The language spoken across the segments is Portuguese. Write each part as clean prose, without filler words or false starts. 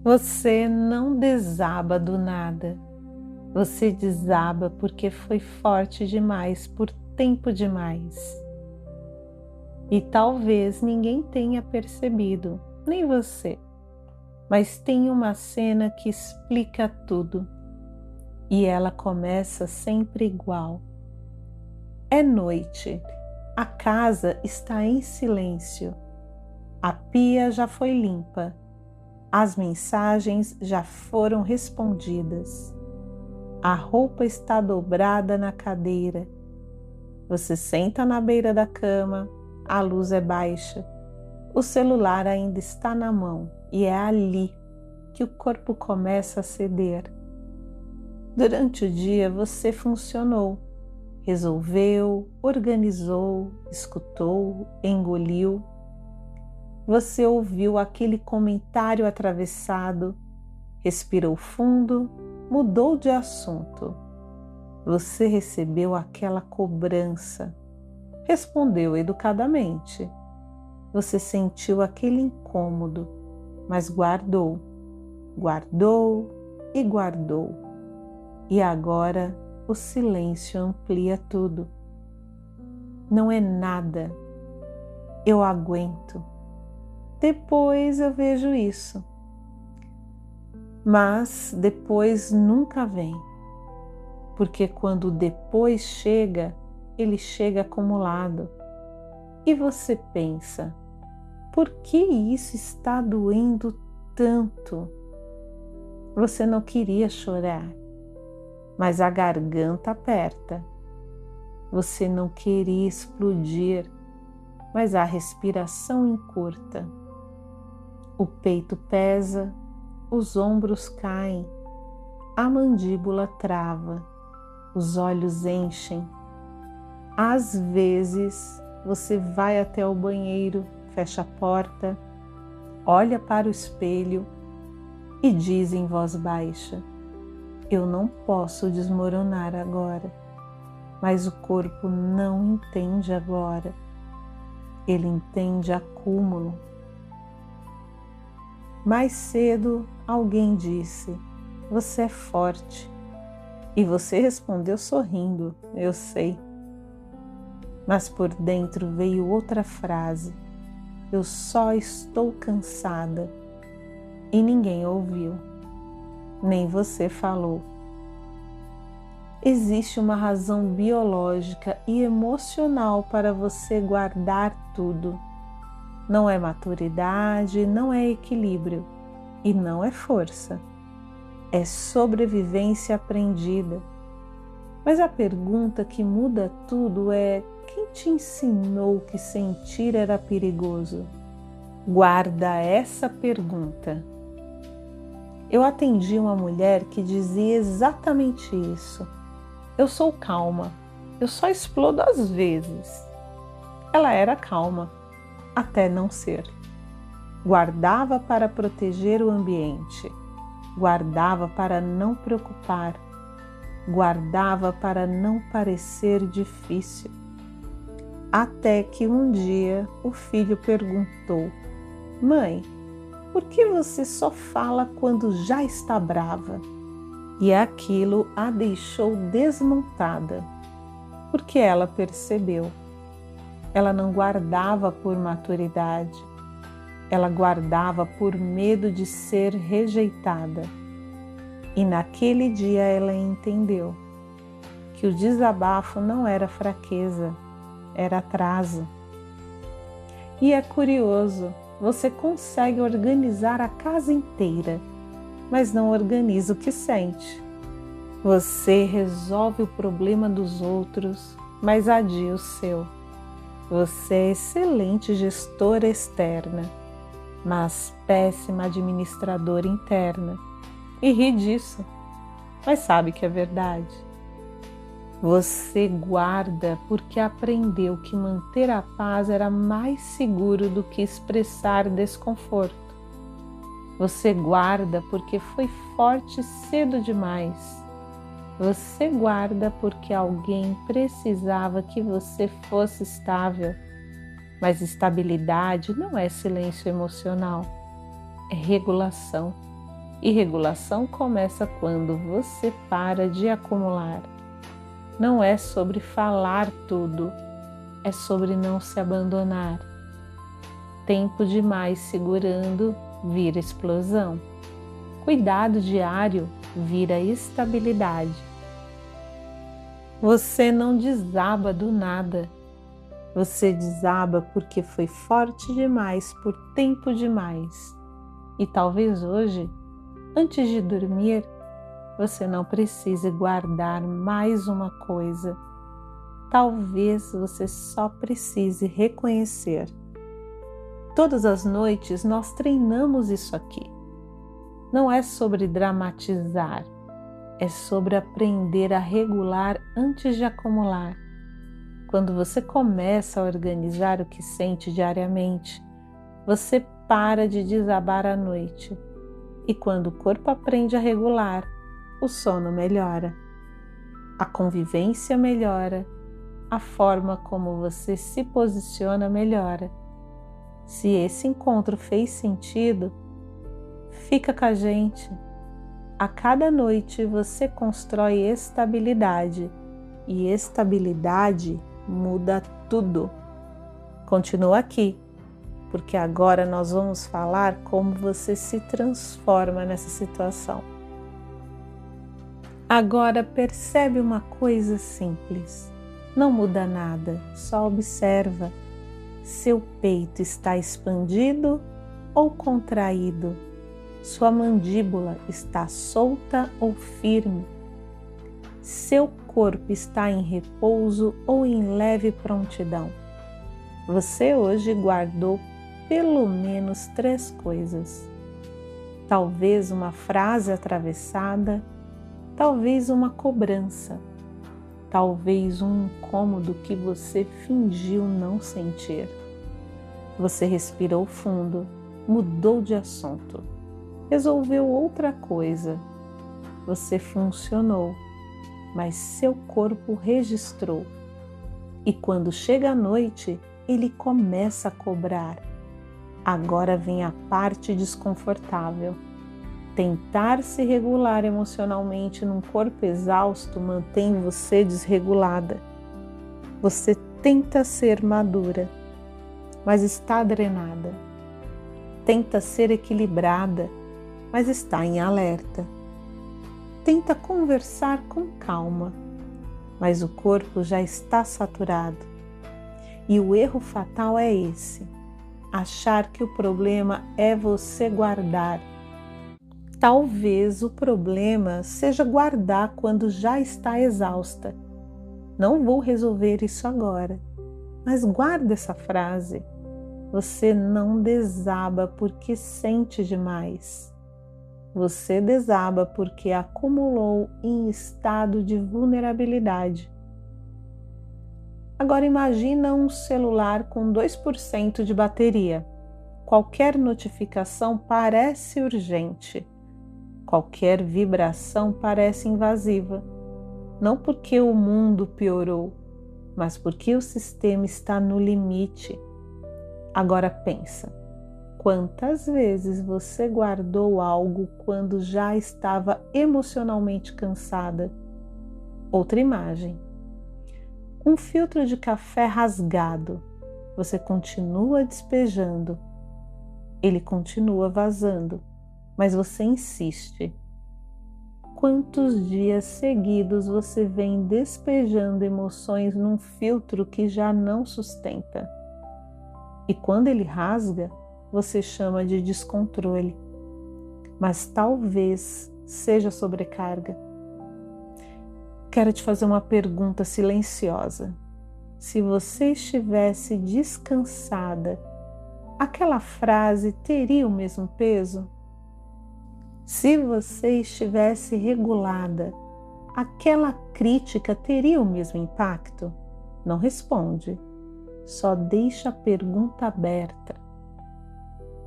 Você não desaba do nada. Você desaba porque foi forte demais por tempo demais. E talvez ninguém tenha percebido, nem você. Mas tem uma cena que explica tudo. E ela começa sempre igual. É noite. A casa está em silêncio. A pia já foi limpa. As mensagens já foram respondidas. A roupa está dobrada na cadeira. Você senta na beira da cama, a luz é baixa. O celular ainda está na mão e é ali que o corpo começa a ceder. Durante o dia você funcionou, resolveu, organizou, escutou, engoliu. Você ouviu aquele comentário atravessado, respirou fundo, mudou de assunto. Você recebeu aquela cobrança, respondeu educadamente. Você sentiu aquele incômodo, mas guardou, guardou e guardou. E agora o silêncio amplia tudo. Não é nada. Eu aguento. Depois eu vejo isso. Mas depois nunca vem. Porque quando o depois chega, ele chega acumulado. E você pensa, por que isso está doendo tanto? Você não queria chorar, mas a garganta aperta. Você não queria explodir, mas a respiração encurta. O peito pesa, os ombros caem, a mandíbula trava, os olhos enchem. Às vezes você vai até o banheiro, fecha a porta, olha para o espelho e diz em voz baixa: eu não posso desmoronar agora, mas o corpo não entende agora. Ele entende acúmulo. Mais cedo alguém disse: você é forte. E você respondeu sorrindo: eu sei. Mas por dentro veio outra frase: eu só estou cansada. E ninguém ouviu, nem você falou. Existe uma razão biológica e emocional para você guardar tudo. Não é maturidade, não é equilíbrio e não é força. É sobrevivência aprendida. Mas a pergunta que muda tudo é: quem te ensinou que sentir era perigoso? Guarda essa pergunta. Eu atendi uma mulher que dizia exatamente isso. Eu sou calma, eu só explodo às vezes. Ela era calma, até não ser. Guardava para proteger o ambiente, guardava para não preocupar, guardava para não parecer difícil. Até que um dia o filho perguntou: mãe, por que você só fala quando já está brava? E aquilo a deixou desmontada, porque ela percebeu. Ela não guardava por maturidade, ela guardava por medo de ser rejeitada. E naquele dia ela entendeu que o desabafo não era fraqueza, era atraso. E é curioso, você consegue organizar a casa inteira, mas não organiza o que sente. Você resolve o problema dos outros, mas adia o seu. Você é excelente gestora externa, mas péssima administradora interna. E ri disso, mas sabe que é verdade. Você guarda porque aprendeu que manter a paz era mais seguro do que expressar desconforto. Você guarda porque foi forte cedo demais. Você guarda porque alguém precisava que você fosse estável. Mas estabilidade não é silêncio emocional, é regulação. E regulação começa quando você para de acumular. Não é sobre falar tudo, é sobre não se abandonar. Tempo demais segurando vira explosão. Cuidado diário vira estabilidade. Você não desaba do nada. Você desaba porque foi forte demais por tempo demais. E talvez hoje, antes de dormir, você não precise guardar mais uma coisa. Talvez você só precise reconhecer. Todas as noites nós treinamos isso aqui. Não é sobre dramatizar, é sobre aprender a regular antes de acumular. Quando você começa a organizar o que sente diariamente, você para de desabar à noite. E quando o corpo aprende a regular, o sono melhora. A convivência melhora. A forma como você se posiciona melhora. Se esse encontro fez sentido, fica com a gente. A cada noite você constrói estabilidade e estabilidade muda tudo. Continua aqui, porque agora nós vamos falar como você se transforma nessa situação. Agora percebe uma coisa simples. Não muda nada, só observa. Seu peito está expandido ou contraído? Sua mandíbula está solta ou firme? Seu corpo está em repouso ou em leve prontidão? Você hoje guardou pelo menos 3 coisas. Talvez uma frase atravessada, talvez uma cobrança, talvez um incômodo que você fingiu não sentir. Você respirou fundo, mudou de assunto, resolveu outra coisa. Você funcionou, mas seu corpo registrou. E quando chega a noite, ele começa a cobrar. Agora vem a parte desconfortável. Tentar se regular emocionalmente num corpo exausto mantém você desregulada. Você tenta ser madura, mas está drenada. Tenta ser equilibrada, mas está em alerta. Tenta conversar com calma, mas o corpo já está saturado. E o erro fatal é esse: achar que o problema é você guardar. Talvez o problema seja guardar quando já está exausta. Não vou resolver isso agora, mas guarda essa frase. Você não desaba porque sente demais. Você desaba porque acumulou em estado de vulnerabilidade. Agora imagina um celular com 2% de bateria. Qualquer notificação parece urgente. Qualquer vibração parece invasiva. Não porque o mundo piorou, mas porque o sistema está no limite. Agora pensa, quantas vezes você guardou algo quando já estava emocionalmente cansada? Outra imagem. Um filtro de café rasgado. Você continua despejando. Ele continua vazando, mas você insiste. Quantos dias seguidos você vem despejando emoções num filtro que já não sustenta? E quando ele rasga, você chama de descontrole. Mas talvez seja sobrecarga. Quero te fazer uma pergunta silenciosa. Se você estivesse descansada, aquela frase teria o mesmo peso? Se você estivesse regulada, aquela crítica teria o mesmo impacto? Não responde, só deixa a pergunta aberta.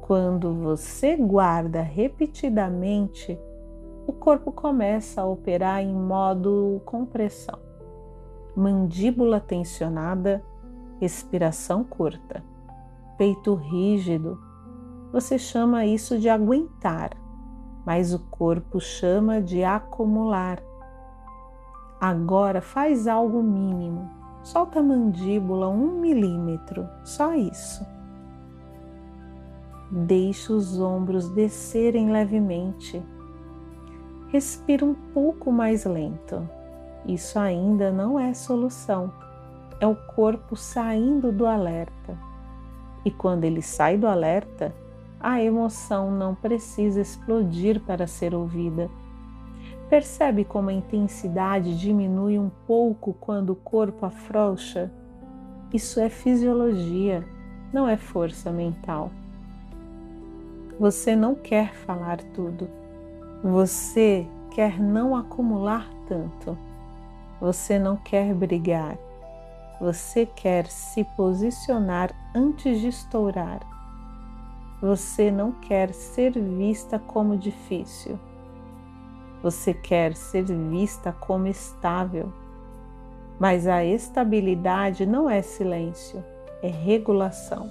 Quando você guarda repetidamente, o corpo começa a operar em modo compressão. Mandíbula tensionada, respiração curta, peito rígido. Você chama isso de aguentar. mas o corpo chama de acumular. Agora faz algo mínimo. Solta a mandíbula 1 milímetro, só isso. Deixe os ombros descerem levemente. Respira um pouco mais lento. Isso ainda não é solução. É o corpo saindo do alerta. E quando ele sai do alerta, a emoção não precisa explodir para ser ouvida. Percebe como a intensidade diminui um pouco quando o corpo afrouxa? Isso é fisiologia, não é força mental. Você não quer falar tudo. Você quer não acumular tanto. Você não quer brigar. Você quer se posicionar antes de estourar. Você não quer ser vista como difícil. Você quer ser vista como estável. Mas a estabilidade não é silêncio, é regulação.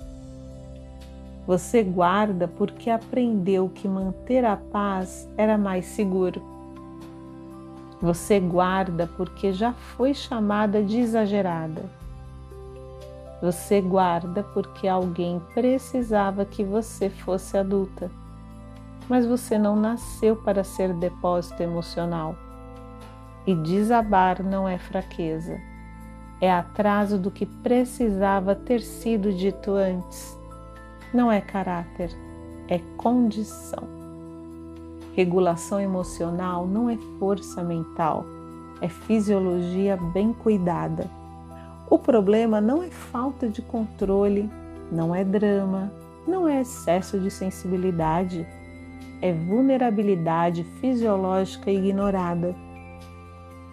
Você guarda porque aprendeu que manter a paz era mais seguro. Você guarda porque já foi chamada de exagerada. Você guarda porque alguém precisava que você fosse adulta. Mas você não nasceu para ser depósito emocional. E desabar não é fraqueza. É atraso do que precisava ter sido dito antes. Não é caráter, é condição. Regulação emocional não é força mental, é fisiologia bem cuidada. O problema não é falta de controle, não é drama, não é excesso de sensibilidade. É vulnerabilidade fisiológica ignorada.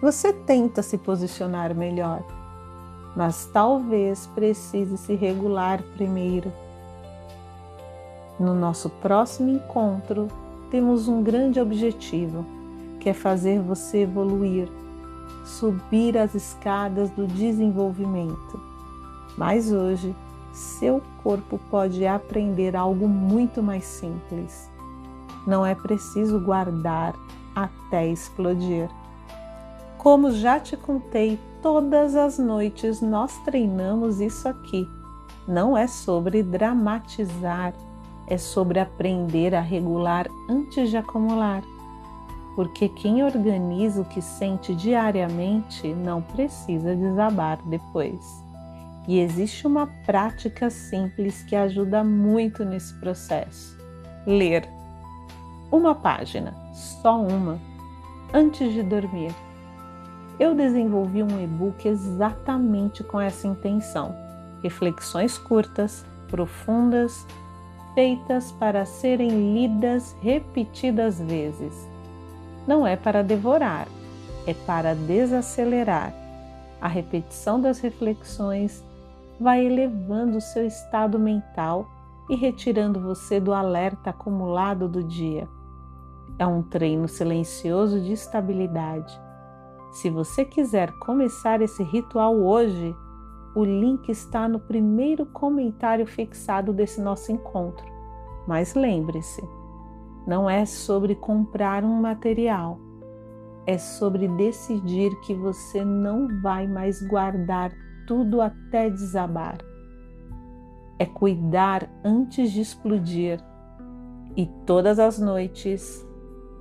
Você tenta se posicionar melhor, mas talvez precise se regular primeiro. No nosso próximo encontro, temos um grande objetivo, que é fazer você evoluir, subir as escadas do desenvolvimento. Mas hoje, seu corpo pode aprender algo muito mais simples. Não é preciso guardar até explodir. Como já te contei, todas as noites nós treinamos isso aqui. Não é sobre dramatizar, é sobre aprender a regular antes de acumular. Porque quem organiza o que sente diariamente não precisa desabar depois. E existe uma prática simples que ajuda muito nesse processo. Ler. Uma página, só uma, antes de dormir. Eu desenvolvi um e-book exatamente com essa intenção. Reflexões curtas, profundas, feitas para serem lidas repetidas vezes. Não é para devorar, é para desacelerar. A repetição das reflexões vai elevando o seu estado mental e retirando você do alerta acumulado do dia. É um treino silencioso de estabilidade. Se você quiser começar esse ritual hoje, o link está no primeiro comentário fixado desse nosso encontro. Mas lembre-se, não é sobre comprar um material, é sobre decidir que você não vai mais guardar tudo até desabar. É cuidar antes de explodir. E todas as noites,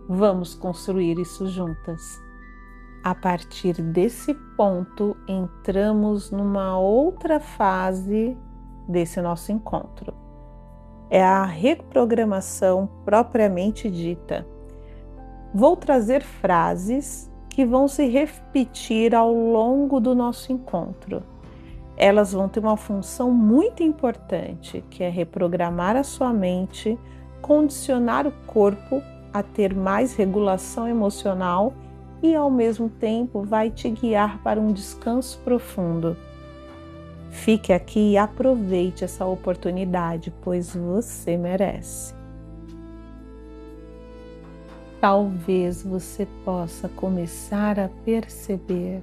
vamos construir isso juntas. A partir desse ponto, entramos numa outra fase desse nosso encontro. É a reprogramação propriamente dita. Vou trazer frases que vão se repetir ao longo do nosso encontro. Elas vão ter uma função muito importante, que é reprogramar a sua mente, condicionar o corpo a ter mais regulação emocional e, ao mesmo tempo, vai te guiar para um descanso profundo. Fique aqui e aproveite essa oportunidade, pois você merece. Talvez você possa começar a perceber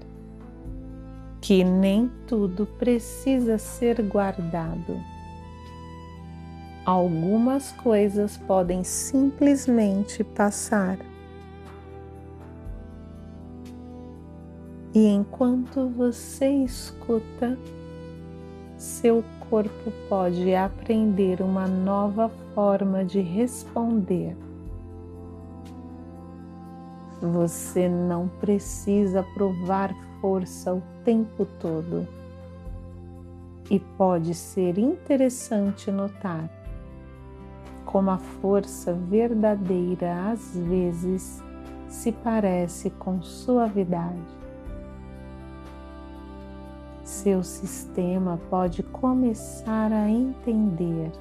que nem tudo precisa ser guardado. Algumas coisas podem simplesmente passar. E enquanto você escuta, seu corpo pode aprender uma nova forma de responder. Você não precisa provar força o tempo todo. E pode ser interessante notar como a força verdadeira às vezes se parece com suavidade. Seu sistema pode começar a entender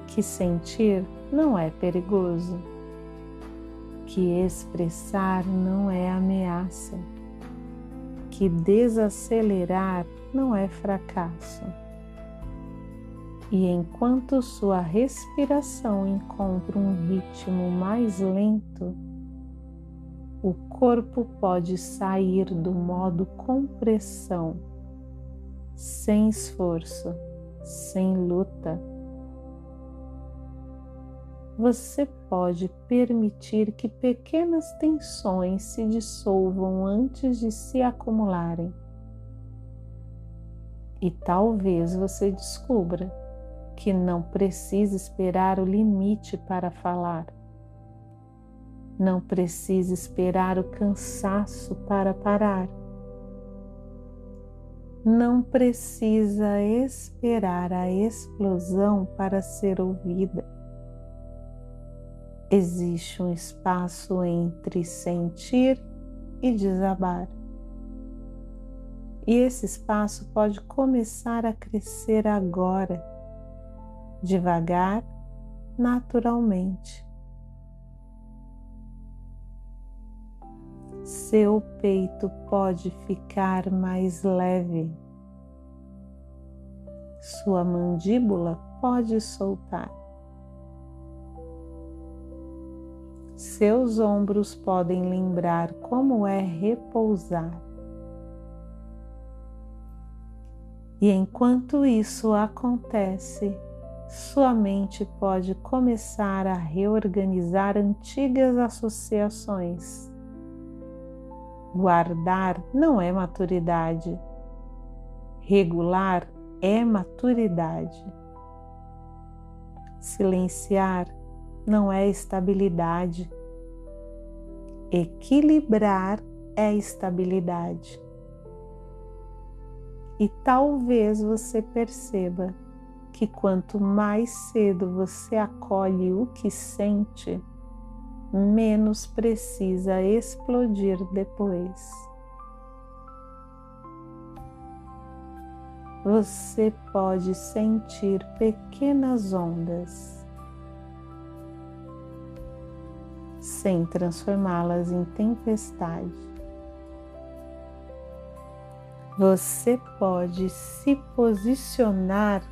que sentir não é perigoso, que expressar não é ameaça, que desacelerar não é fracasso. E enquanto sua respiração encontra um ritmo mais lento, o corpo pode sair do modo compressão, sem esforço, sem luta. Você pode permitir que pequenas tensões se dissolvam antes de se acumularem. E talvez você descubra que não precisa esperar o limite para falar. Não precisa esperar o cansaço para parar. Não precisa esperar a explosão para ser ouvida. Existe um espaço entre sentir e desabar. E esse espaço pode começar a crescer agora, devagar, naturalmente. Seu peito pode ficar mais leve. Sua mandíbula pode soltar. Seus ombros podem lembrar como é repousar. E enquanto isso acontece, sua mente pode começar a reorganizar antigas associações. Guardar não é maturidade. Regular é maturidade. Silenciar não é estabilidade. Equilibrar é estabilidade. E talvez você perceba que quanto mais cedo você acolhe o que sente, menos precisa explodir depois. Você pode sentir pequenas ondas, sem transformá-las em tempestade. Você pode se posicionar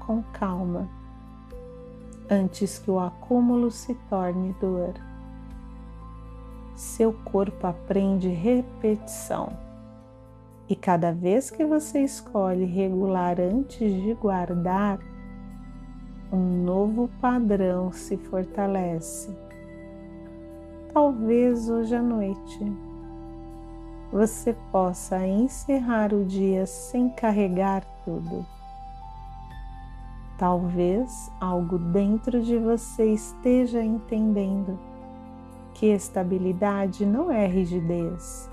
com calma, antes que o acúmulo se torne dor. Seu corpo aprende repetição. E cada vez que você escolhe regular antes de guardar, um novo padrão se fortalece. Talvez hoje à noite você possa encerrar o dia sem carregar tudo. Talvez algo dentro de você esteja entendendo que estabilidade não é rigidez,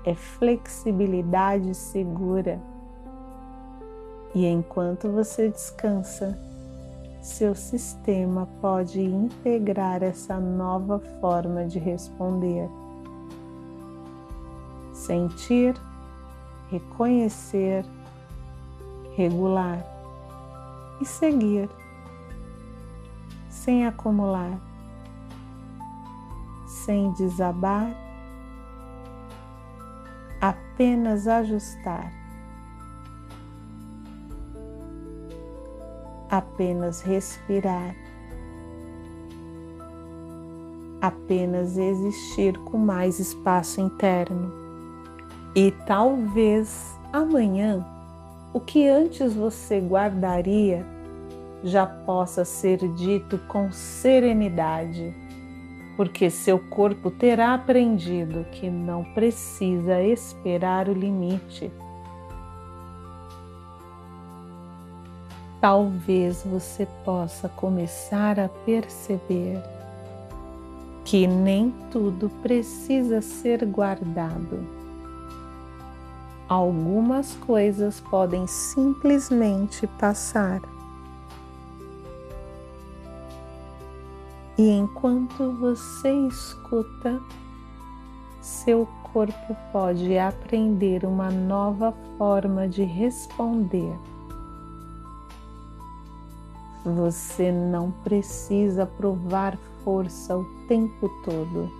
é flexibilidade segura. E enquanto você descansa, seu sistema pode integrar essa nova forma de responder. Sentir, reconhecer, regular e seguir, sem acumular, sem desabar, apenas ajustar, apenas respirar, apenas existir com mais espaço interno. E talvez amanhã, o que antes você guardaria já possa ser dito com serenidade, porque seu corpo terá aprendido que não precisa esperar o limite. Talvez você possa começar a perceber que nem tudo precisa ser guardado. Algumas coisas podem simplesmente passar. E enquanto você escuta, seu corpo pode aprender uma nova forma de responder. Você não precisa provar força o tempo todo.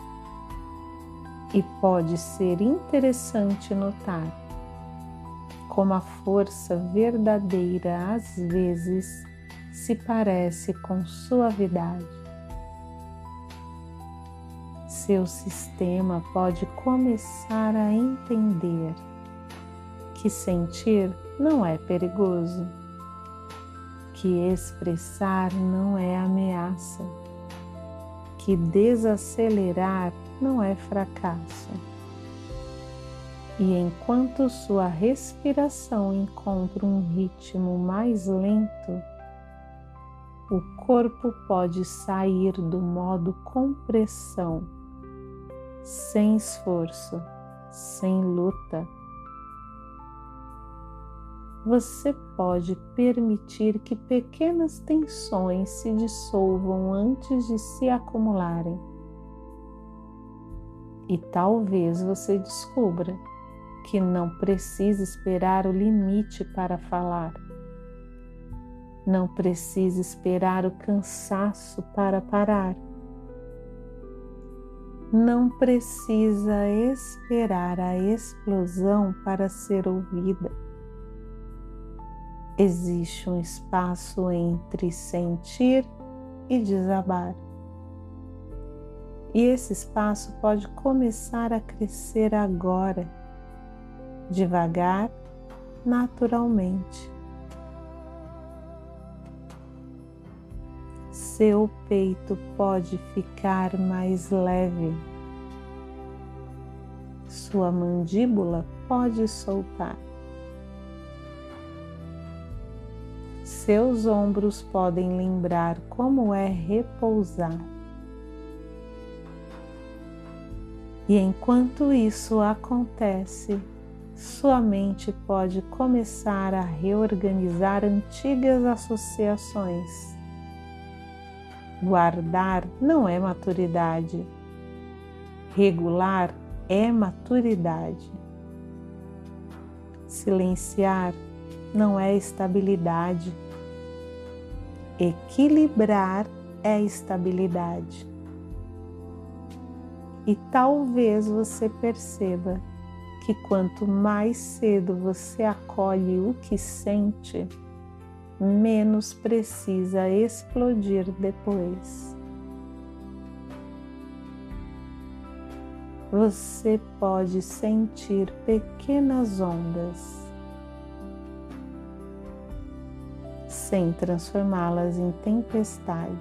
E pode ser interessante notar como a força verdadeira às vezes se parece com suavidade. Seu sistema pode começar a entender que sentir não é perigoso, que expressar não é ameaça, que desacelerar não é fracasso. E enquanto sua respiração encontra um ritmo mais lento, o corpo pode sair do modo compressão, sem esforço, sem luta. Você pode permitir que pequenas tensões se dissolvam antes de se acumularem. E talvez você descubra que não precisa esperar o limite para falar. Não precisa esperar o cansaço para parar. Não precisa esperar a explosão para ser ouvida. Existe um espaço entre sentir e desabar. E esse espaço pode começar a crescer agora, devagar, naturalmente. Seu peito pode ficar mais leve. Sua mandíbula pode soltar. Seus ombros podem lembrar como é repousar. E enquanto isso acontece, sua mente pode começar a reorganizar antigas associações. Guardar não é maturidade. Regular é maturidade. Silenciar não é estabilidade. Equilibrar é estabilidade. E talvez você perceba que quanto mais cedo você acolhe o que sente, menos precisa explodir depois. Você pode sentir pequenas ondas, sem transformá-las em tempestade.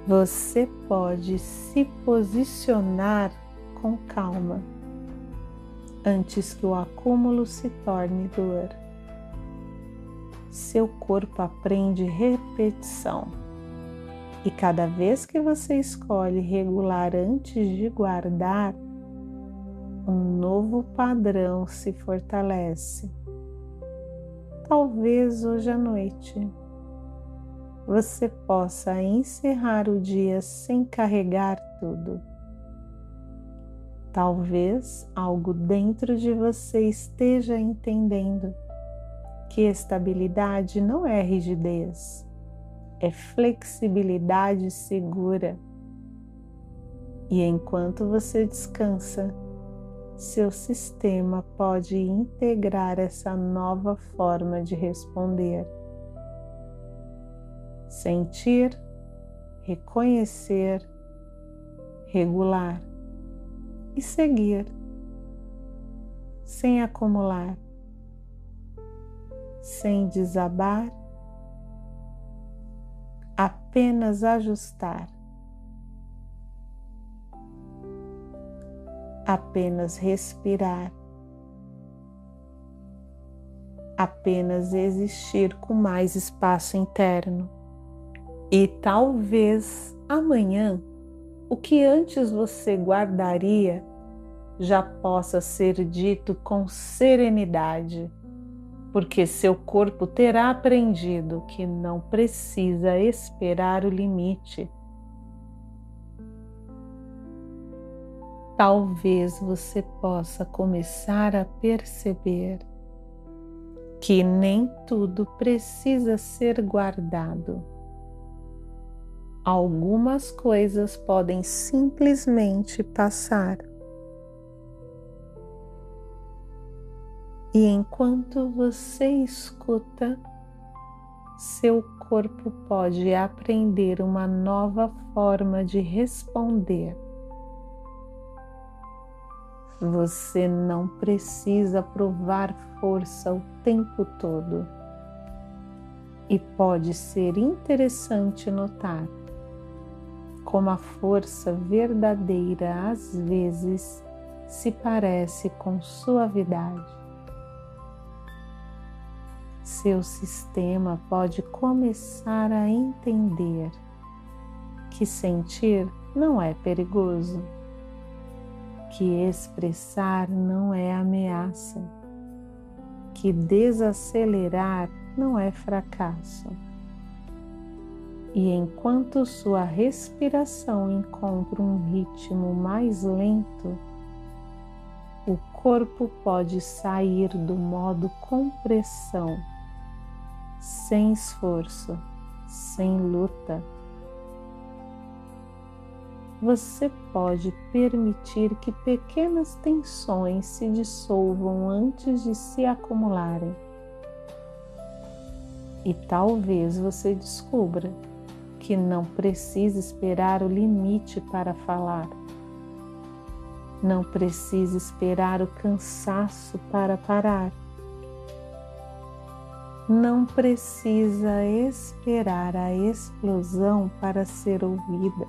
Você pode se posicionar com calma, antes que o acúmulo se torne dor. Seu corpo aprende repetição. E cada vez que você escolhe regular antes de guardar, um novo padrão se fortalece. Talvez hoje à noite você possa encerrar o dia sem carregar tudo. Talvez algo dentro de você esteja entendendo que estabilidade não é rigidez, é flexibilidade segura. E enquanto você descansa, seu sistema pode integrar essa nova forma de responder. Sentir, reconhecer, regular e seguir, sem acumular. sem desabar, apenas ajustar, apenas respirar, apenas existir com mais espaço interno. E talvez amanhã, o que antes você guardaria já possa ser dito com serenidade, porque seu corpo terá aprendido que não precisa esperar o limite. Talvez você possa começar a perceber que nem tudo precisa ser guardado. Algumas coisas podem simplesmente passar. E enquanto você escuta, seu corpo pode aprender uma nova forma de responder. Você não precisa provar força o tempo todo. E pode ser interessante notar como a força verdadeira às vezes se parece com suavidade. Seu sistema pode começar a entender que sentir não é perigoso, que expressar não é ameaça, que desacelerar não é fracasso. E enquanto sua respiração encontra um ritmo mais lento, o corpo pode sair do modo compressão, sem esforço, sem luta. Você pode permitir que pequenas tensões se dissolvam antes de se acumularem. E talvez você descubra que não precisa esperar o limite para falar. Não precisa esperar o cansaço para parar. Não precisa esperar a explosão para ser ouvida.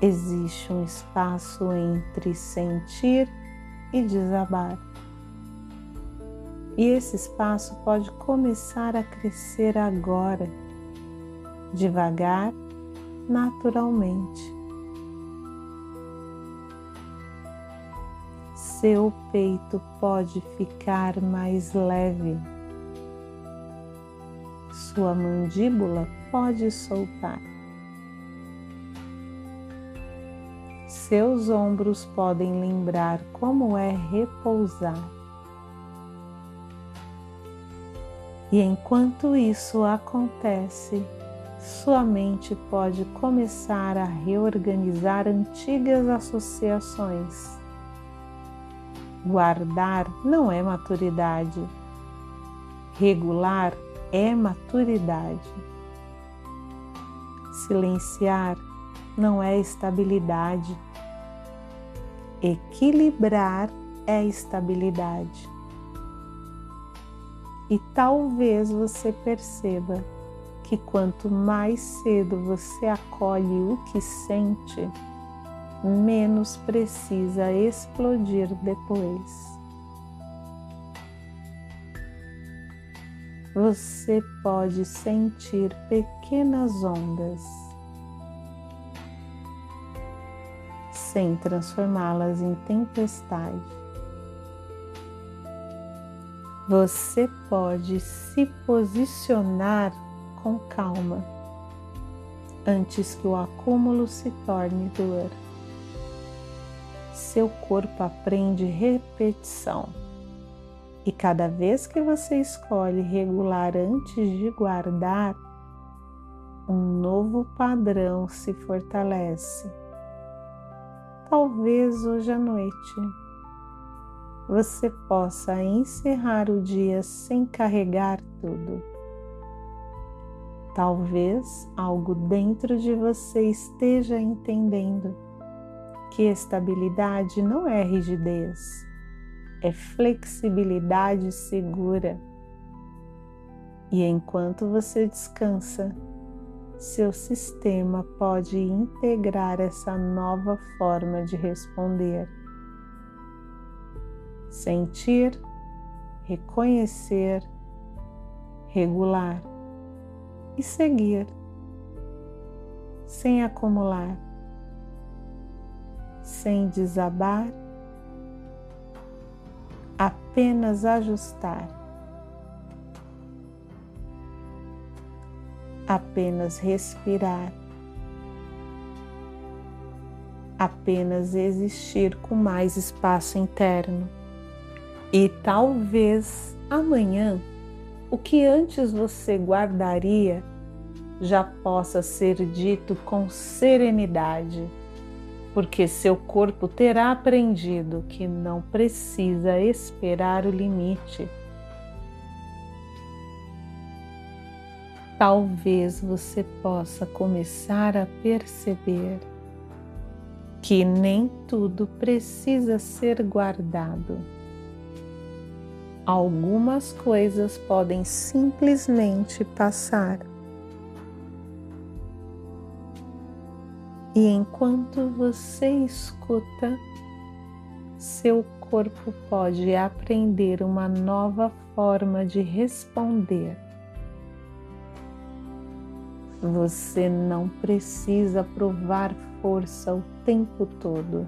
Existe um espaço entre sentir e desabar. E esse espaço pode começar a crescer agora, devagar, naturalmente. Seu peito pode ficar mais leve. Sua mandíbula pode soltar. Seus ombros podem lembrar como é repousar. E enquanto isso acontece, sua mente pode começar a reorganizar antigas associações. Guardar não é maturidade. Regular é maturidade. Silenciar não é estabilidade. Equilibrar é estabilidade. E talvez você perceba que quanto mais cedo você acolhe o que sente, menos precisa explodir depois. Você pode sentir pequenas ondas, sem transformá-las em tempestade. Você pode se posicionar com calma, antes que o acúmulo se torne dor. Seu corpo aprende repetição, e cada vez que você escolhe regular antes de guardar, um novo padrão se fortalece. Talvez hoje à noite você possa encerrar o dia sem carregar tudo. Talvez algo dentro de você esteja entendendo que estabilidade não é rigidez, é flexibilidade segura. E enquanto você descansa, seu sistema pode integrar essa nova forma de responder. Sentir, reconhecer, regular e seguir, sem acumular, sem desabar, apenas ajustar, apenas respirar, apenas existir com mais espaço interno. E talvez amanhã, o que antes você guardaria já possa ser dito com serenidade, porque seu corpo terá aprendido que não precisa esperar o limite. Talvez você possa começar a perceber que nem tudo precisa ser guardado. Algumas coisas podem simplesmente passar. E enquanto você escuta, seu corpo pode aprender uma nova forma de responder. Você não precisa provar força o tempo todo.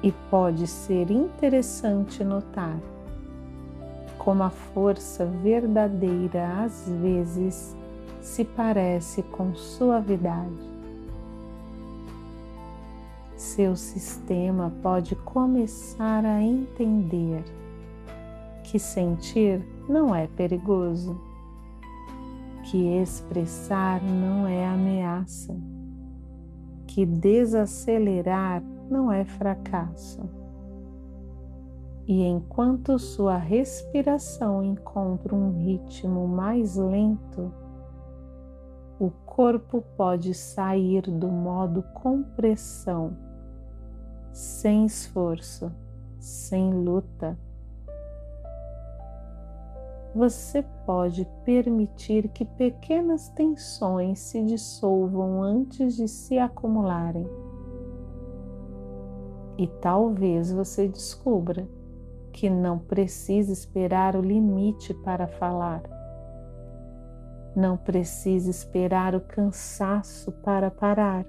E pode ser interessante notar como a força verdadeira às vezes se parece com suavidade. Seu sistema pode começar a entender que sentir não é perigoso, que expressar não é ameaça, que desacelerar não é fracasso. E enquanto sua respiração encontra um ritmo mais lento, o corpo pode sair do modo compressão, sem esforço, sem luta. Você pode permitir que pequenas tensões se dissolvam antes de se acumularem. E talvez você descubra que não precisa esperar o limite para falar. Não precisa esperar o cansaço para parar.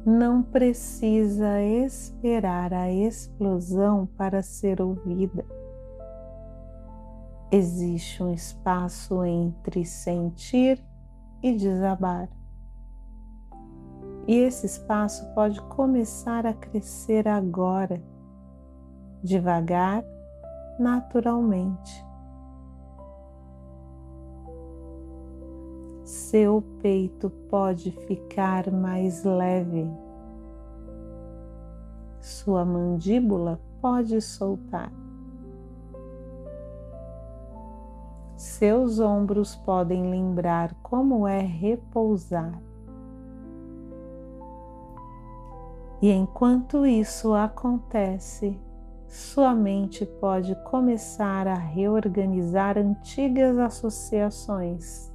Não precisa esperar a explosão para ser ouvida. Existe um espaço entre sentir e desabar. E esse espaço pode começar a crescer agora, devagar, naturalmente. Seu peito pode ficar mais leve. Sua mandíbula pode soltar. Seus ombros podem lembrar como é repousar. E enquanto isso acontece, sua mente pode começar a reorganizar antigas associações.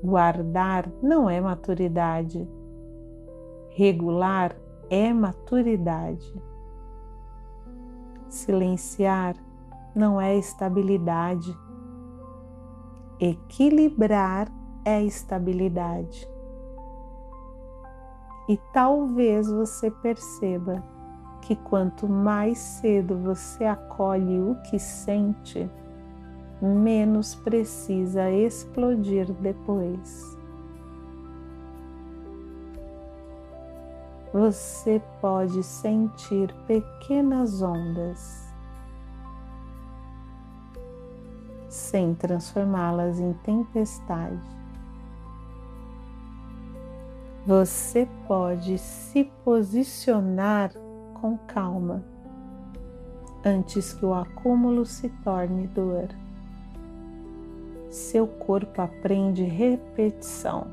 Guardar não é maturidade. Regular é maturidade. Silenciar não é estabilidade. Equilibrar é estabilidade. E talvez você perceba que quanto mais cedo você acolhe o que sente, menos precisa explodir depois. Você pode sentir pequenas ondas, sem transformá-las em tempestade. Você pode se posicionar com calma, antes que o acúmulo se torne dor. Seu corpo aprende repetição,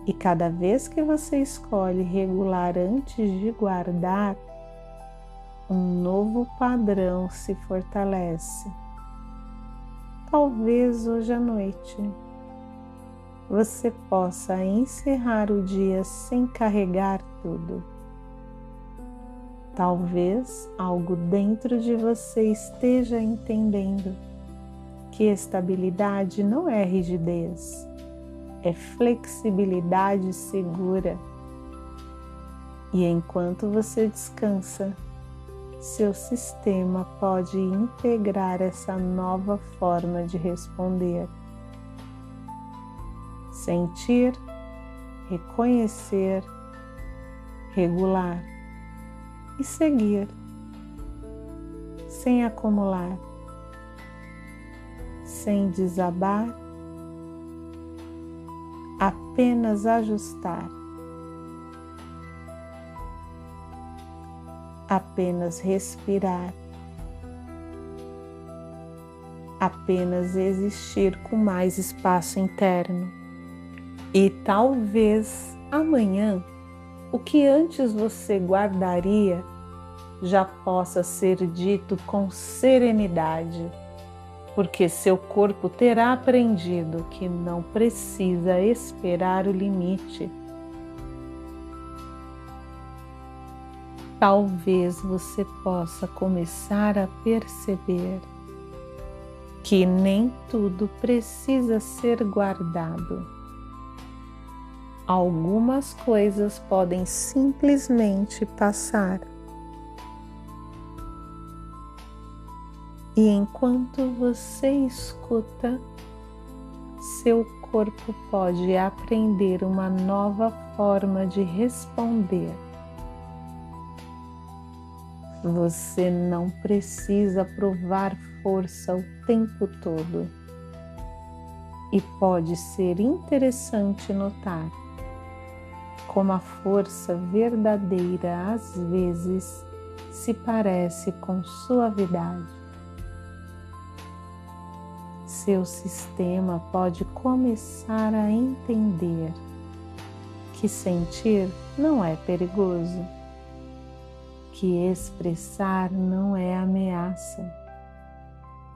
e cada vez que você escolhe regular antes de guardar, um novo padrão se fortalece. Talvez hoje à noite você possa encerrar o dia sem carregar tudo. Talvez algo dentro de você esteja entendendo que estabilidade não é rigidez, é flexibilidade segura. E enquanto você descansa, seu sistema pode integrar essa nova forma de responder. Sentir, reconhecer, regular e seguir, sem acumular, sem desabar, apenas ajustar, apenas respirar, apenas existir com mais espaço interno. E talvez amanhã o que antes você guardaria já possa ser dito com serenidade, porque seu corpo terá aprendido que não precisa esperar o limite. Talvez você possa começar a perceber que nem tudo precisa ser guardado. Algumas coisas podem simplesmente passar. E enquanto você escuta, seu corpo pode aprender uma nova forma de responder. Você não precisa provar força o tempo todo. E pode ser interessante notar como a força verdadeira às vezes se parece com suavidade. Seu sistema pode começar a entender que sentir não é perigoso, que expressar não é ameaça,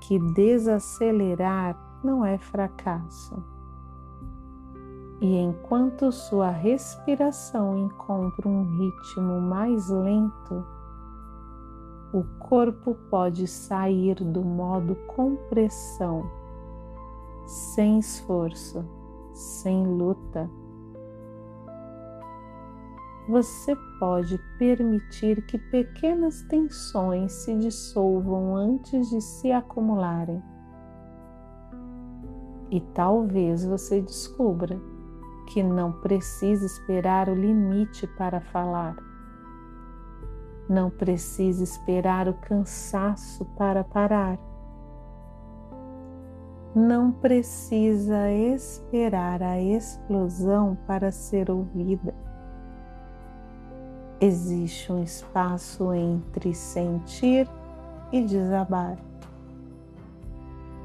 que desacelerar não é fracasso. E enquanto sua respiração encontra um ritmo mais lento, o corpo pode sair do modo compressão, sem esforço, sem luta. Você pode permitir que pequenas tensões se dissolvam antes de se acumularem. E talvez você descubra que não precisa esperar o limite para falar. Não precisa esperar o cansaço para parar. Não precisa esperar a explosão para ser ouvida. Existe um espaço entre sentir e desabar.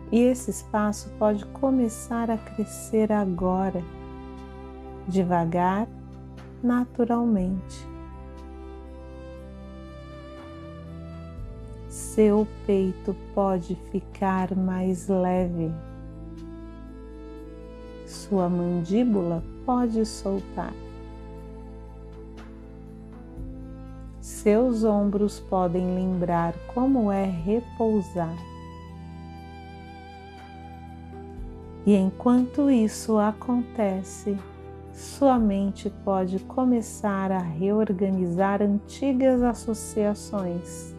E esse espaço pode começar a crescer agora, devagar, naturalmente. Seu peito pode ficar mais leve. Sua mandíbula pode soltar. Seus ombros podem lembrar como é repousar. E enquanto isso acontece, sua mente pode começar a reorganizar antigas associações.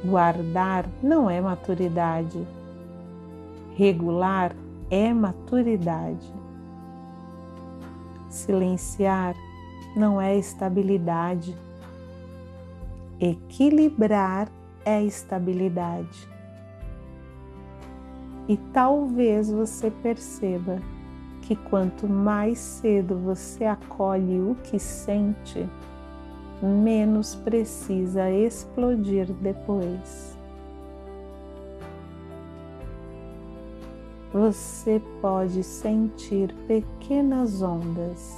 Guardar não é maturidade. Regular é maturidade. Silenciar não é estabilidade. Equilibrar é estabilidade. E talvez você perceba que quanto mais cedo você acolhe o que sente, menos precisa explodir depois. Você pode sentir pequenas ondas.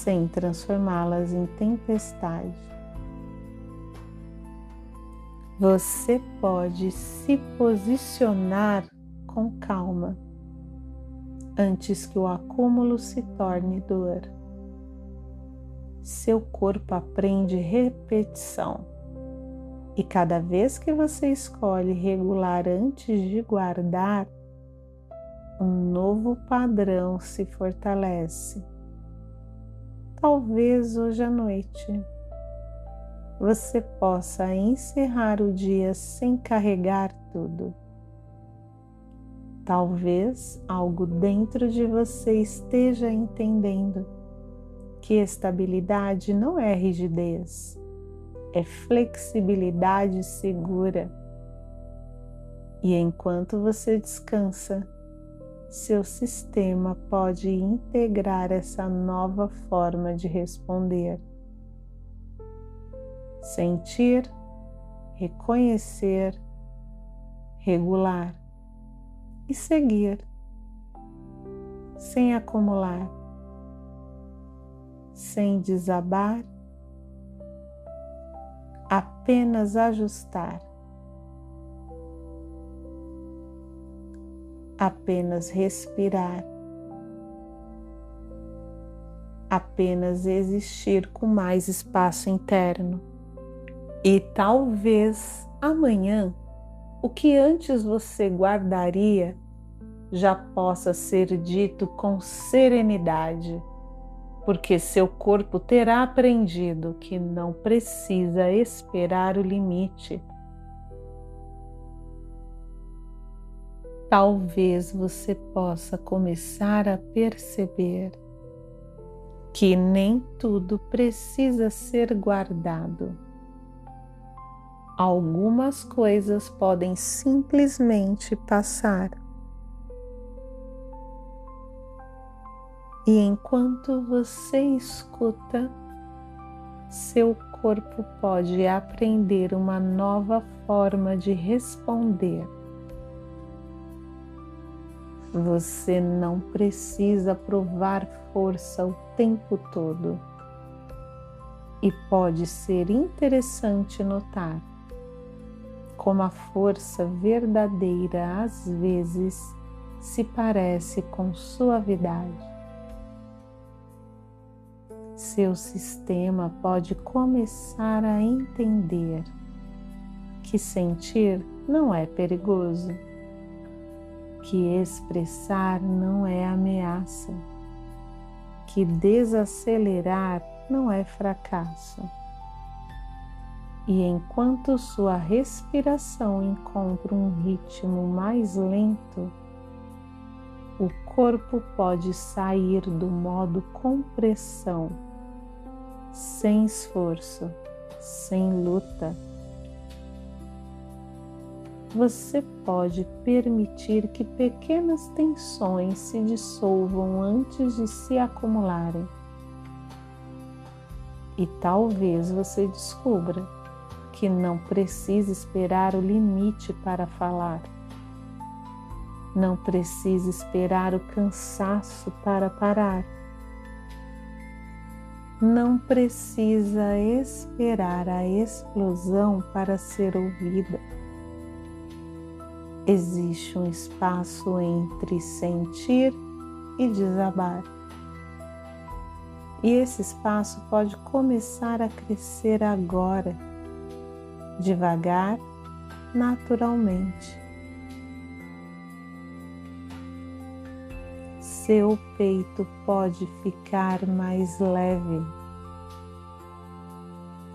sem transformá-las em tempestade. Você pode se posicionar com calma antes que o acúmulo se torne dor. Seu corpo aprende repetição e cada vez que você escolhe regular antes de guardar, um novo padrão se fortalece. Talvez hoje à noite você possa encerrar o dia sem carregar tudo. Talvez algo dentro de você esteja entendendo que estabilidade não é rigidez, é flexibilidade segura. E enquanto você descansa, seu sistema pode integrar essa nova forma de responder. Sentir, reconhecer, regular e seguir, sem acumular, sem desabar, apenas ajustar, apenas respirar, apenas existir com mais espaço interno. E talvez amanhã o que antes você guardaria já possa ser dito com serenidade, porque seu corpo terá aprendido que não precisa esperar o limite. Talvez você possa começar a perceber que nem tudo precisa ser guardado. Algumas coisas podem simplesmente passar. E enquanto você escuta, seu corpo pode aprender uma nova forma de responder. Você não precisa provar força o tempo todo. E pode ser interessante notar como a força verdadeira às vezes se parece com suavidade. Seu sistema pode começar a entender que sentir não é perigoso, que expressar não é ameaça, que desacelerar não é fracasso. E enquanto sua respiração encontra um ritmo mais lento, o corpo pode sair do modo compressão, sem esforço, sem luta. Você pode permitir que pequenas tensões se dissolvam antes de se acumularem. E talvez você descubra que não precisa esperar o limite para falar. Não precisa esperar o cansaço para parar. Não precisa esperar a explosão para ser ouvida. Existe um espaço entre sentir e desabar. E esse espaço pode começar a crescer agora, devagar, naturalmente. Seu peito pode ficar mais leve.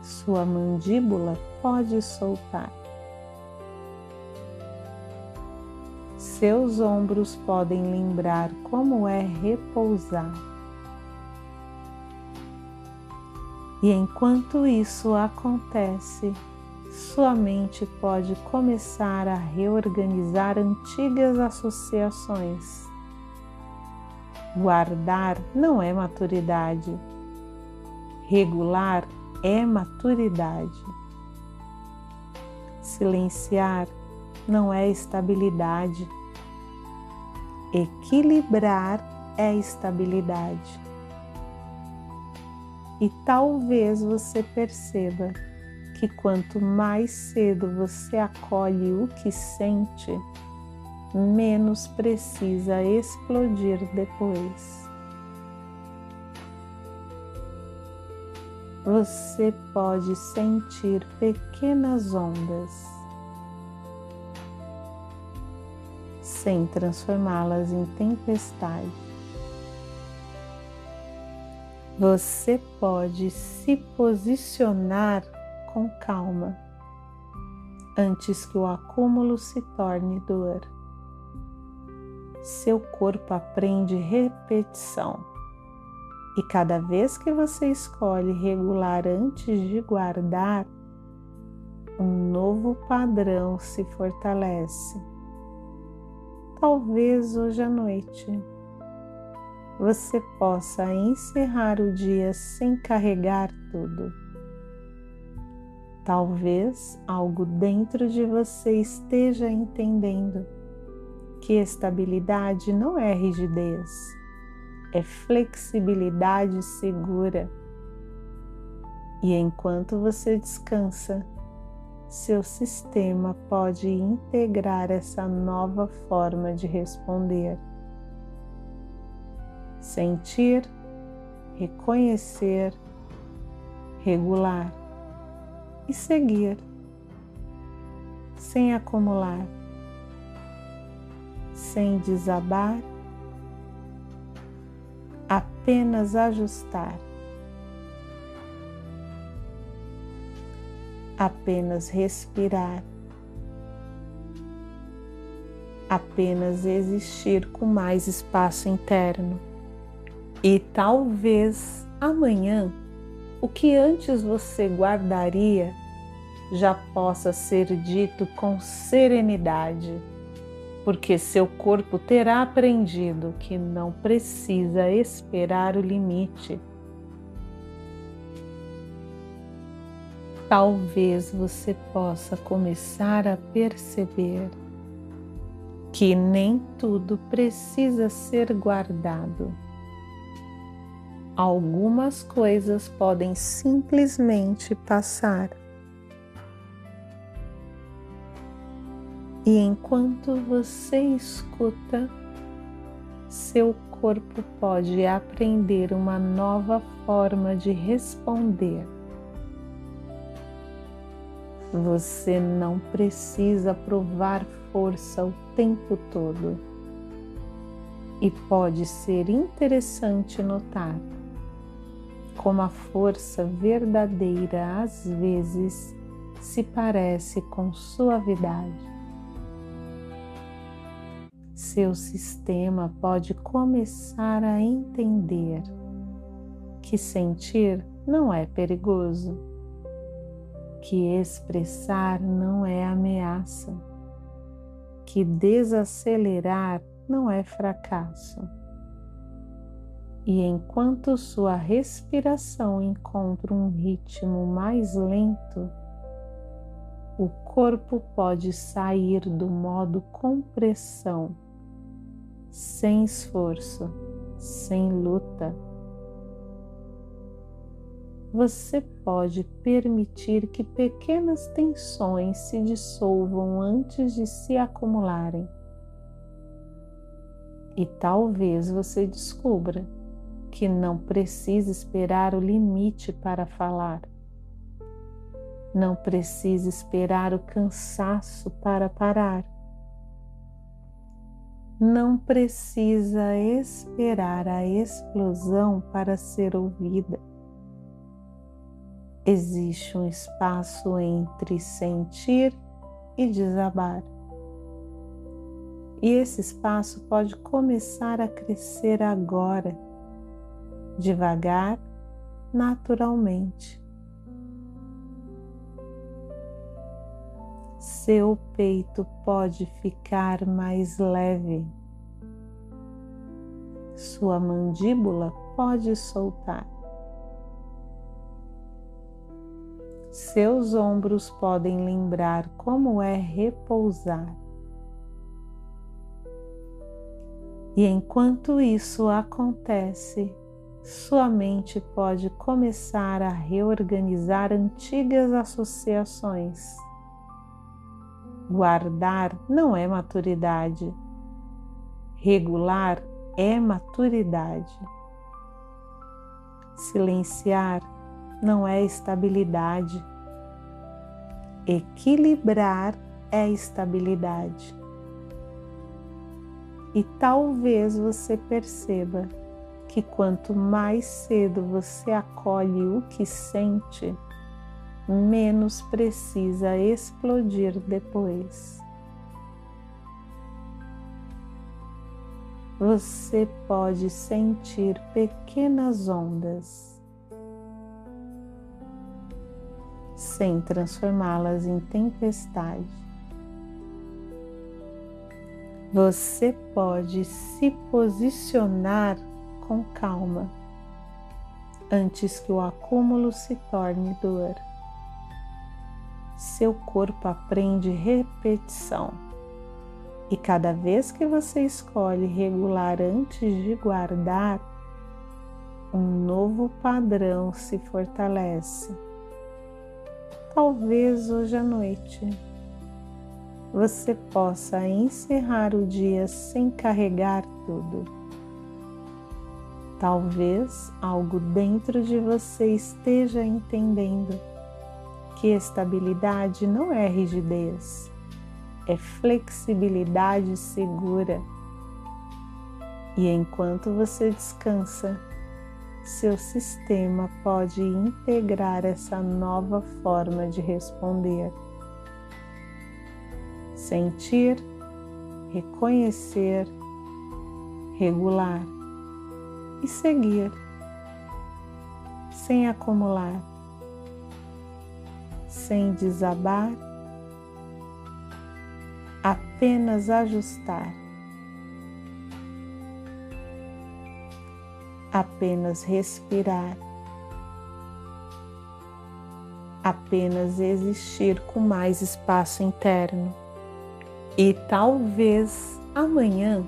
Sua mandíbula pode soltar. Seus ombros podem lembrar como é repousar. E enquanto isso acontece, sua mente pode começar a reorganizar antigas associações. Guardar não é maturidade. Regular é maturidade. Silenciar não é estabilidade. Equilibrar é estabilidade. E talvez você perceba que quanto mais cedo você acolhe o que sente, menos precisa explodir depois. Você pode sentir pequenas ondas, sem transformá-las em tempestade. Você pode se posicionar com calma, antes que o acúmulo se torne dor. Seu corpo aprende repetição, e cada vez que você escolhe regular antes de guardar, um novo padrão se fortalece. Talvez hoje à noite você possa encerrar o dia sem carregar tudo. Talvez algo dentro de você esteja entendendo que estabilidade não é rigidez, é flexibilidade segura. E enquanto você descansa, seu sistema pode integrar essa nova forma de responder. Sentir, reconhecer, regular e seguir, sem acumular, sem desabar, apenas ajustar, apenas respirar, apenas existir com mais espaço interno. E talvez amanhã, o que antes você guardaria já possa ser dito com serenidade, porque seu corpo terá aprendido que não precisa esperar o limite. Talvez você possa começar a perceber que nem tudo precisa ser guardado. Algumas coisas podem simplesmente passar. E enquanto você escuta, seu corpo pode aprender uma nova forma de responder. Você não precisa provar força o tempo todo. E pode ser interessante notar como a força verdadeira às vezes se parece com suavidade. Seu sistema pode começar a entender que sentir não é perigoso, que expressar não é ameaça, que desacelerar não é fracasso. E enquanto sua respiração encontra um ritmo mais lento, o corpo pode sair do modo compressão, sem esforço, sem luta. Você pode permitir que pequenas tensões se dissolvam antes de se acumularem. E talvez você descubra que não precisa esperar o limite para falar. Não precisa esperar o cansaço para parar. Não precisa esperar a explosão para ser ouvida. Existe um espaço entre sentir e desabar. E esse espaço pode começar a crescer agora, devagar, naturalmente. Seu peito pode ficar mais leve. Sua mandíbula pode soltar. Seus ombros podem lembrar como é repousar. E enquanto isso acontece, sua mente pode começar a reorganizar antigas associações. Guardar não é maturidade. Regular é maturidade. Silenciar não é estabilidade. Equilibrar é estabilidade. E talvez você perceba que quanto mais cedo você acolhe o que sente, menos precisa explodir depois. Você pode sentir pequenas ondas, sem transformá-las em tempestade. Você pode se posicionar com calma, antes que o acúmulo se torne dor. Seu corpo aprende repetição, e cada vez que você escolhe regular antes de guardar, um novo padrão se fortalece. Talvez hoje à noite você possa encerrar o dia sem carregar tudo. Talvez algo dentro de você esteja entendendo que estabilidade não é rigidez, é flexibilidade segura. E enquanto você descansa, seu sistema pode integrar essa nova forma de responder. Sentir, reconhecer, regular e seguir, sem acumular, sem desabar, apenas ajustar, apenas respirar, apenas existir com mais espaço interno. E talvez amanhã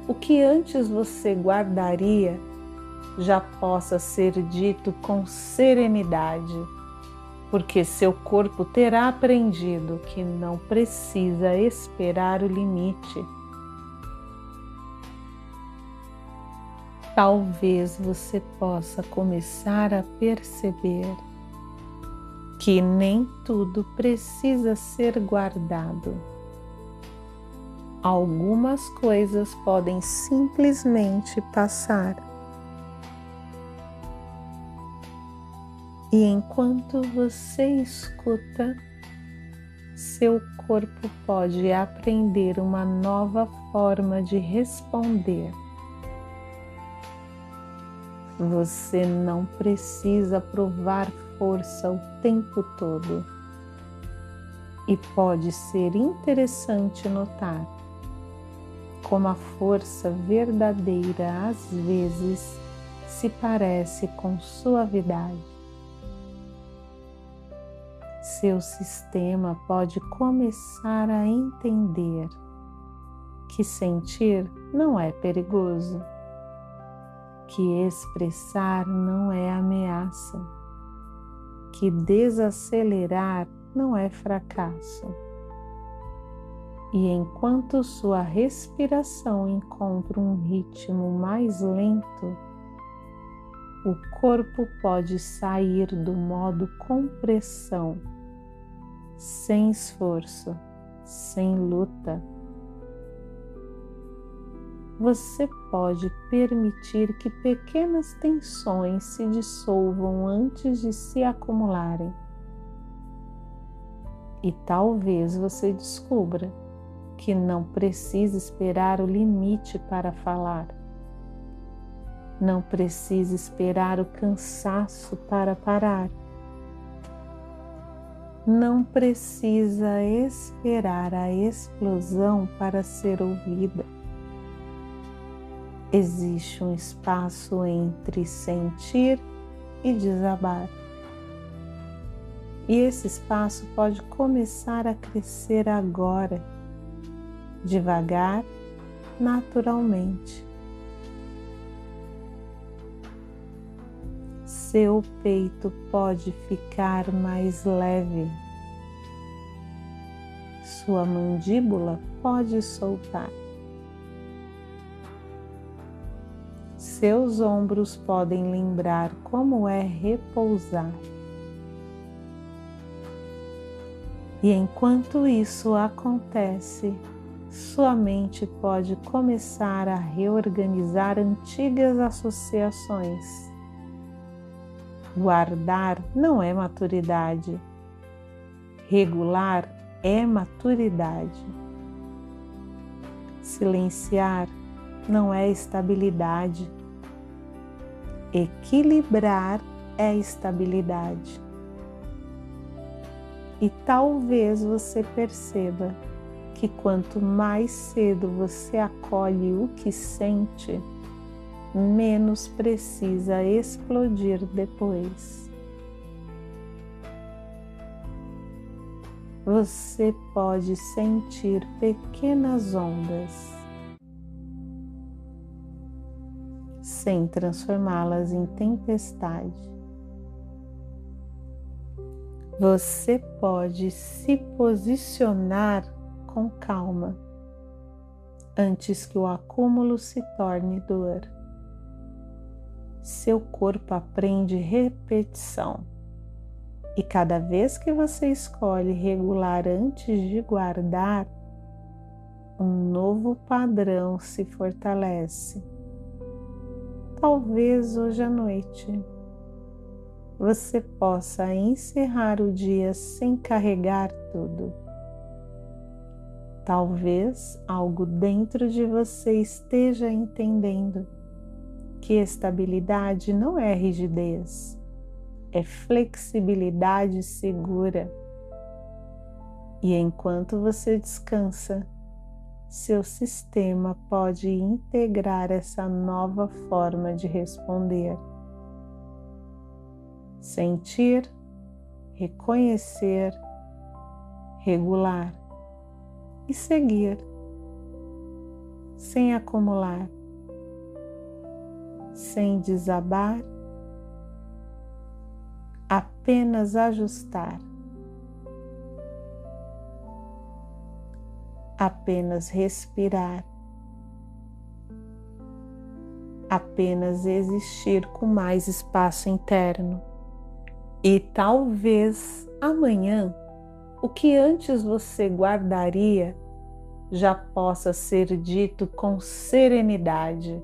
o que antes você guardaria já possa ser dito com serenidade, porque seu corpo terá aprendido que não precisa esperar o limite. Talvez você possa começar a perceber que nem tudo precisa ser guardado. Algumas coisas podem simplesmente passar. E enquanto você escuta, seu corpo pode aprender uma nova forma de responder. Você não precisa provar força o tempo todo. E pode ser interessante notar como a força verdadeira às vezes se parece com suavidade. Seu sistema pode começar a entender que sentir não é perigoso, que expressar não é ameaça, que desacelerar não é fracasso. E enquanto sua respiração encontra um ritmo mais lento, o corpo pode sair do modo compressão, sem esforço, sem luta. Você pode permitir que pequenas tensões se dissolvam antes de se acumularem. E talvez você descubra que não precisa esperar o limite para falar. Não precisa esperar o cansaço para parar. Não precisa esperar a explosão para ser ouvida. Existe um espaço entre sentir e desabar. E esse espaço pode começar a crescer agora, devagar, naturalmente. seu peito pode ficar mais leve. Sua mandíbula pode soltar. Seus ombros podem lembrar como é repousar. E enquanto isso acontece, sua mente pode começar a reorganizar antigas associações. Guardar não é maturidade. Regular é maturidade. Silenciar não é estabilidade. Equilibrar é estabilidade. E talvez você perceba que quanto mais cedo você acolhe o que sente, menos precisa explodir depois. Você pode sentir pequenas ondas, sem transformá-las em tempestade. Você pode se posicionar com calma, antes que o acúmulo se torne dor. Seu corpo aprende repetição, e cada vez que você escolhe regular antes de guardar, um novo padrão se fortalece. Talvez hoje à noite você possa encerrar o dia sem carregar tudo. Talvez algo dentro de você esteja entendendo que estabilidade não é rigidez, é flexibilidade segura. E enquanto você descansa, seu sistema pode integrar essa nova forma de responder. Sentir, reconhecer, regular e seguir, sem acumular, sem desabar, apenas ajustar, apenas respirar, apenas existir com mais espaço interno. E talvez amanhã, o que antes você guardaria já possa ser dito com serenidade,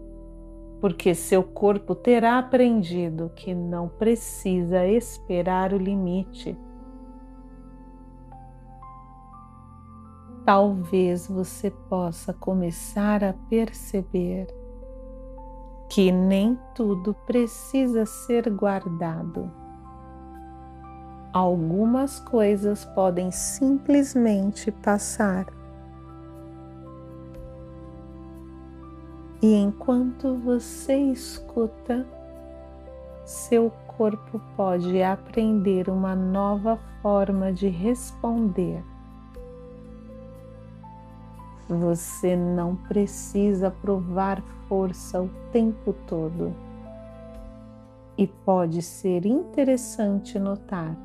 porque seu corpo terá aprendido que não precisa esperar o limite. Talvez você possa começar a perceber que nem tudo precisa ser guardado. Algumas coisas podem simplesmente passar. E enquanto você escuta, seu corpo pode aprender uma nova forma de responder. Você não precisa provar força o tempo todo. E pode ser interessante notar